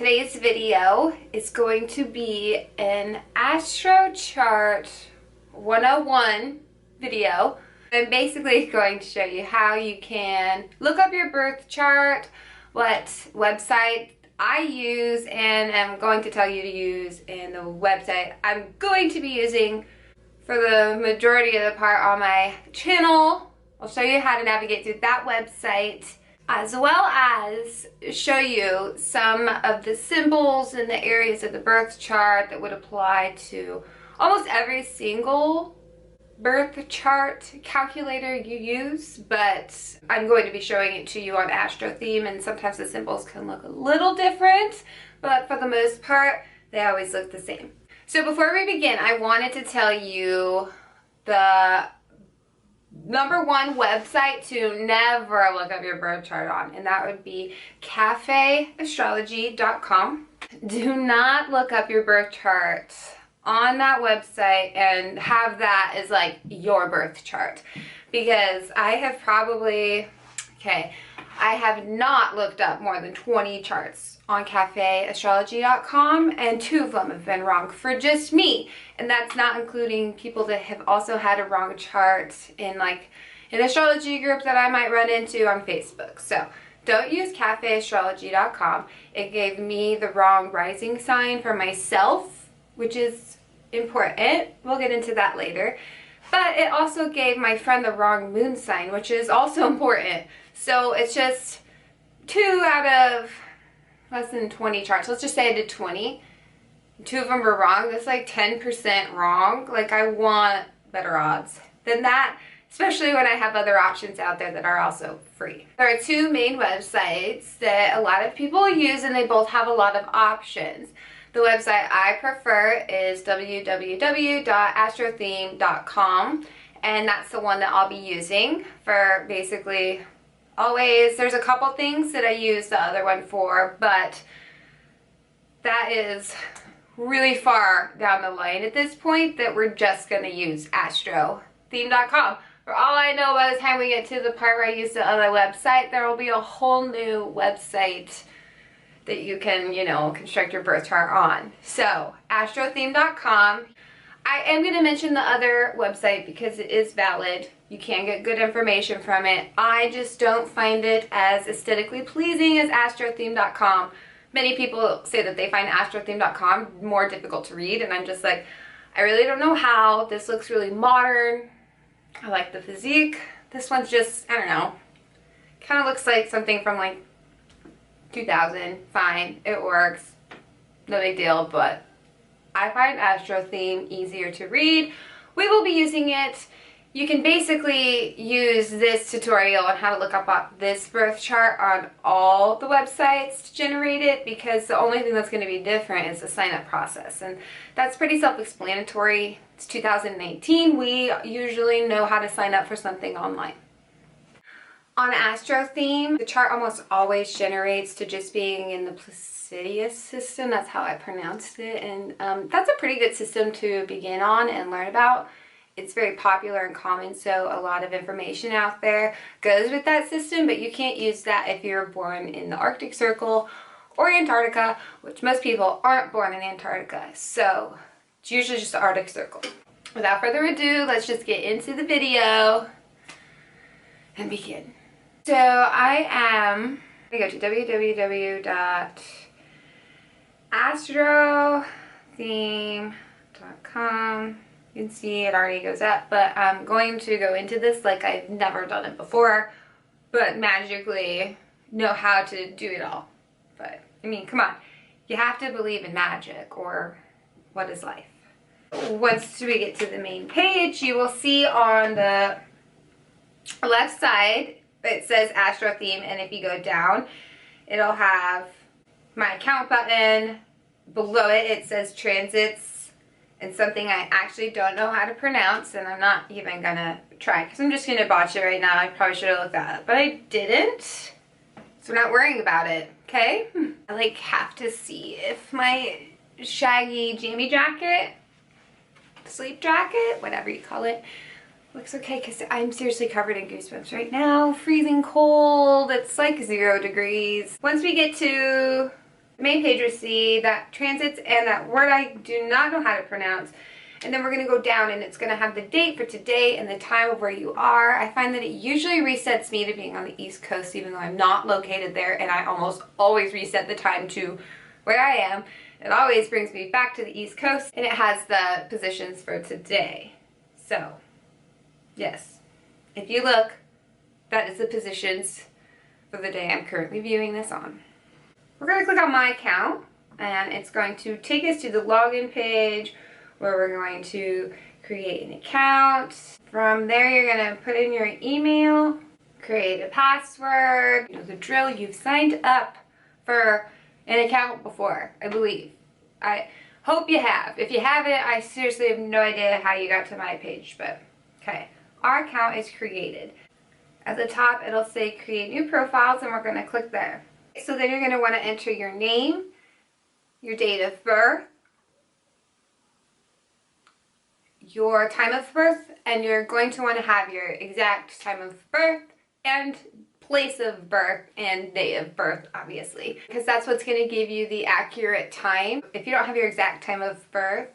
Today's video is going to be an Astro Chart 101 video. I'm basically going to show you how you can look up your birth chart, what website I use, and I'm going to tell you to use in the website I'm going to be using for the majority of the part on my channel. I'll show you how to navigate through that website, as well as show you some of the symbols and the areas of the birth chart that would apply to almost every single birth chart calculator you use, but I'm going to be showing it to you on Astro Theme, and sometimes the symbols can look a little different, but for the most part, they always look the same. So before we begin, I wanted to tell you the #1 website to never look up your birth chart on, and that would be cafeastrology.com. Do not look up your birth chart on that website and have that as like your birth chart, because I have not looked up more than 20 charts on cafeastrology.com, and 2 of them have been wrong for just me, and that's not including people that have also had a wrong chart in like an astrology group that I might run into on Facebook. So don't use cafeastrology.com. It gave me the wrong rising sign for myself, which is important. We'll get into that later. But it also gave my friend the wrong moon sign, which is also important. So it's just 2 out of less than 20 charts. Let's just say I did 20. 2 of them were wrong. That's like 10% wrong. Like, I want better odds than that, especially when I have other options out there that are also free. There are 2 main websites that a lot of people use, and they both have a lot of options. The website I prefer is www.astrotheme.com, and that's the one that I'll be using for basically always. There's a couple things that I use the other one for, but that is really far down the line at this point that we're just going to use astrotheme.com. For all I know, by the time we get to the part where I use the other website, there will be a whole new website that you can, construct your birth chart on. So, astrotheme.com. I am going to mention the other website because it is valid. You can get good information from it. I just don't find it as aesthetically pleasing as astrotheme.com. Many people say that they find astrotheme.com more difficult to read, and I'm just like, I really don't know how. This looks really modern. I like the physique. This one's just, I don't know, kind of looks like something from like 2000. Fine, it works, no big deal, but I find Astro Theme easier to read. We will be using it. You can basically use this tutorial on how to look up this birth chart on all the websites to generate it, because the only thing that's going to be different is the sign-up process, and that's pretty self-explanatory. It's 2019. We usually know how to sign up for something online. On Astro Theme, the chart almost always generates to just being in the Placidius system. That's how I pronounced it, and that's a pretty good system to begin on and learn about. It's very popular and common, so a lot of information out there goes with that system, but you can't use that if you're born in the Arctic Circle or Antarctica, which most people aren't born in Antarctica, so it's usually just the Arctic Circle. Without further ado, let's just get into the video and begin. So I am going to go to www.astrotheme.com. You can see it already goes up, but I'm going to go into this like I've never done it before, but magically know how to do it all. But, I mean, come on. You have to believe in magic, or what is life? Once we get to the main page, you will see on the left side it says Astro Theme, and if you go down, it'll have my account button. Below it, it says transits, and something I actually don't know how to pronounce, and I'm not even gonna try because I'm just gonna botch it right now. I probably should have looked that up, but I didn't, so we're not worrying about it, okay? I like have to see if my shaggy jammy jacket, sleep jacket, whatever you call it, looks okay, because I'm seriously covered in goosebumps right now. Freezing cold. It's like 0 degrees. Once we get to the main page, we see that transits and that word I do not know how to pronounce. And then we're going to go down and it's going to have the date for today and the time of where you are. I find that it usually resets me to being on the East Coast, even though I'm not located there, and I almost always reset the time to where I am. It always brings me back to the East Coast, and it has the positions for today. So, yes, if you look, that is the positions for the day I'm currently viewing this on. We're going to click on my account, and it's going to take us to the login page, where we're going to create an account. From there, you're going to put in your email, create a password. You know the drill. You've signed up for an account before, I believe. I hope you have. If you haven't, I seriously have no idea how you got to my page, but okay. Our account is created. At the top, it'll say create new profiles, and we're going to click there. So then you're going to want to enter your name, your date of birth, your time of birth, and you're going to want to have your exact time of birth and place of birth and date of birth, obviously, because that's what's going to give you the accurate time. If you don't have your exact time of birth,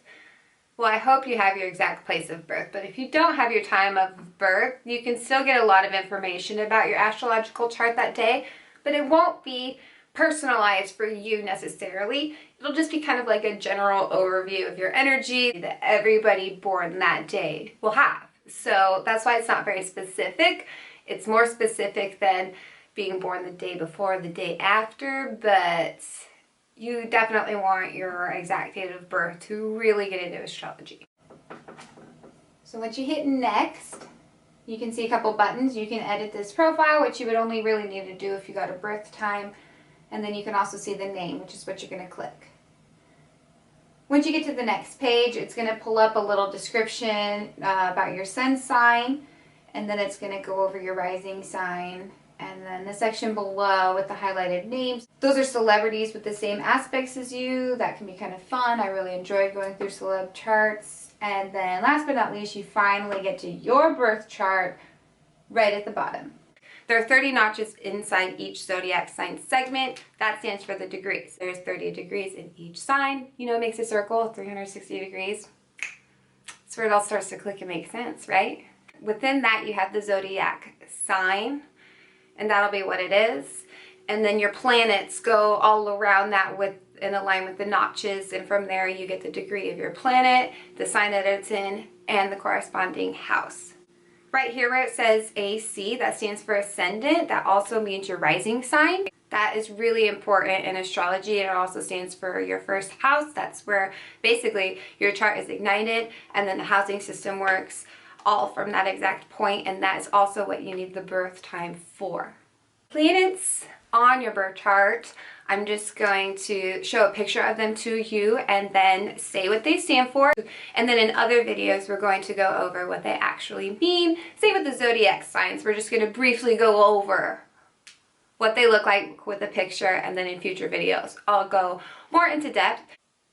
well, I hope you have your exact place of birth, but if you don't have your time of birth, you can still get a lot of information about your astrological chart that day, but it won't be personalized for you necessarily. It'll just be kind of like a general overview of your energy that everybody born that day will have. So that's why it's not very specific. It's more specific than being born the day before, the day after, but you definitely want your exact date of birth to really get into astrology. So once you hit next, you can see a couple buttons. You can edit this profile, which you would only really need to do if you got a birth time. And then you can also see the name, which is what you're going to click. Once you get to the next page, it's going to pull up a little description about your sun sign, and then it's going to go over your rising sign, and then the section below with the highlighted names. Those are celebrities with the same aspects as you. That can be kind of fun. I really enjoyed going through celeb charts. And then last but not least, you finally get to your birth chart right at the bottom. There are 30 notches inside each zodiac sign segment. That stands for the degrees. There's 30 degrees in each sign. You know, it makes a circle, 360 degrees. That's where it all starts to click and make sense, right? Within that, you have the zodiac sign, and that'll be what it is. And then your planets go all around that in a line with the notches, and from there you get the degree of your planet, the sign that it's in, and the corresponding house. Right here where it says AC, that stands for ascendant. That also means your rising sign. That is really important in astrology. It also stands for your first house. That's where basically your chart is ignited, and then the housing system works all from that exact point, and that is also what you need the birth time for. Planets on your birth chart, I'm just going to show a picture of them to you and then say what they stand for. And then in other videos, we're going to go over what they actually mean. Same with the zodiac signs. We're just going to briefly go over what they look like with a picture, and then in future videos, I'll go more into depth.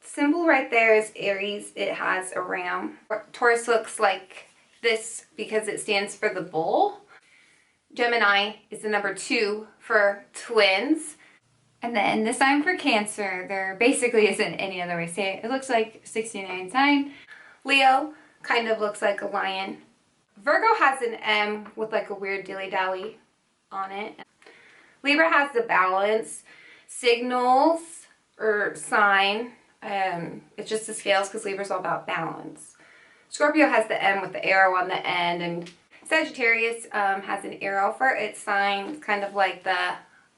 Symbol right there is Aries. It has a ram. Taurus looks like this because it stands for the bull. Gemini is the number 2 for twins. And then the sign for Cancer, there basically isn't any other way to say it. It looks like 69 sign. Leo kind of looks like a lion. Virgo has an M with like a weird dilly-dally on it. Libra has the balance. Signals or sign, it's just the scales because Libra's all about balance. Scorpio has the M with the arrow on the end, and Sagittarius has an arrow for its sign. It's kind of like the,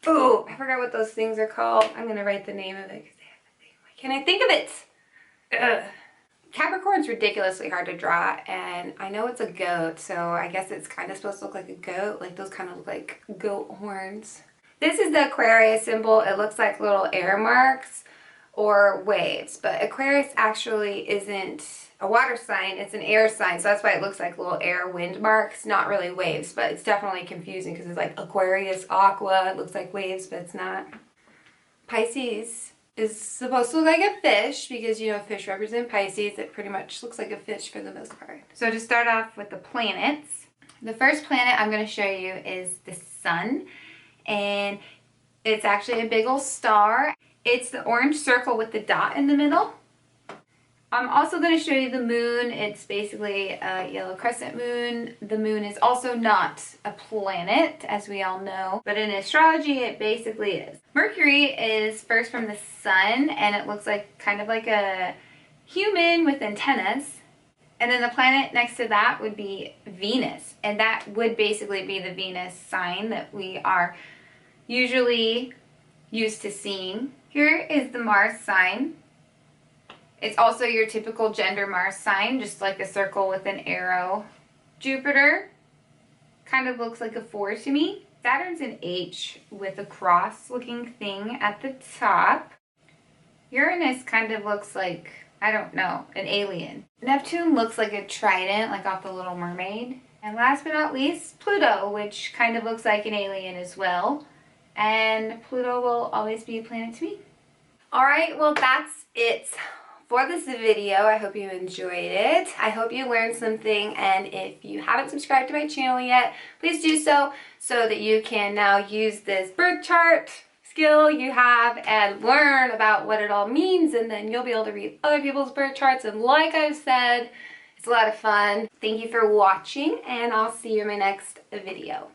oh, I forgot what those things are called. I'm going to write the name of it because they have the thing. Why can't I think of it? Ugh. Capricorn's ridiculously hard to draw, and I know it's a goat, so I guess it's kind of supposed to look like a goat. Like those kind of look like goat horns. This is the Aquarius symbol. It looks like little air marks or waves, but Aquarius actually isn't a water sign, it's an air sign, so that's why it looks like little air wind marks, not really waves, but it's definitely confusing because it's like Aquarius, aqua, it looks like waves, but it's not. Pisces is supposed to look like a fish because, you know, fish represent Pisces. It pretty much looks like a fish for the most part. So to start off with the planets, the first planet I'm going to show you is the sun, and it's actually a big old star. It's the orange circle with the dot in the middle. I'm also going to show you the moon. It's basically a yellow crescent moon. The moon is also not a planet, as we all know, but in astrology it basically is. Mercury is first from the sun, and it looks like kind of like a human with antennas. And then the planet next to that would be Venus, and that would basically be the Venus sign that we are usually used to seeing. Here is the Mars sign. It's also your typical gender Mars sign, just like a circle with an arrow. Jupiter kind of looks like a 4 to me. Saturn's an H with a cross looking thing at the top. Uranus kind of looks like, I don't know, an alien. Neptune looks like a trident, like off the Little Mermaid. And last but not least, Pluto, which kind of looks like an alien as well. And Pluto will always be a planet to me. Alright, well that's it for this video. I hope you enjoyed it. I hope you learned something, and if you haven't subscribed to my channel yet, please do so that you can now use this birth chart skill you have and learn about what it all means, and then you'll be able to read other people's birth charts. And like I've said, it's a lot of fun. Thank you for watching, and I'll see you in my next video.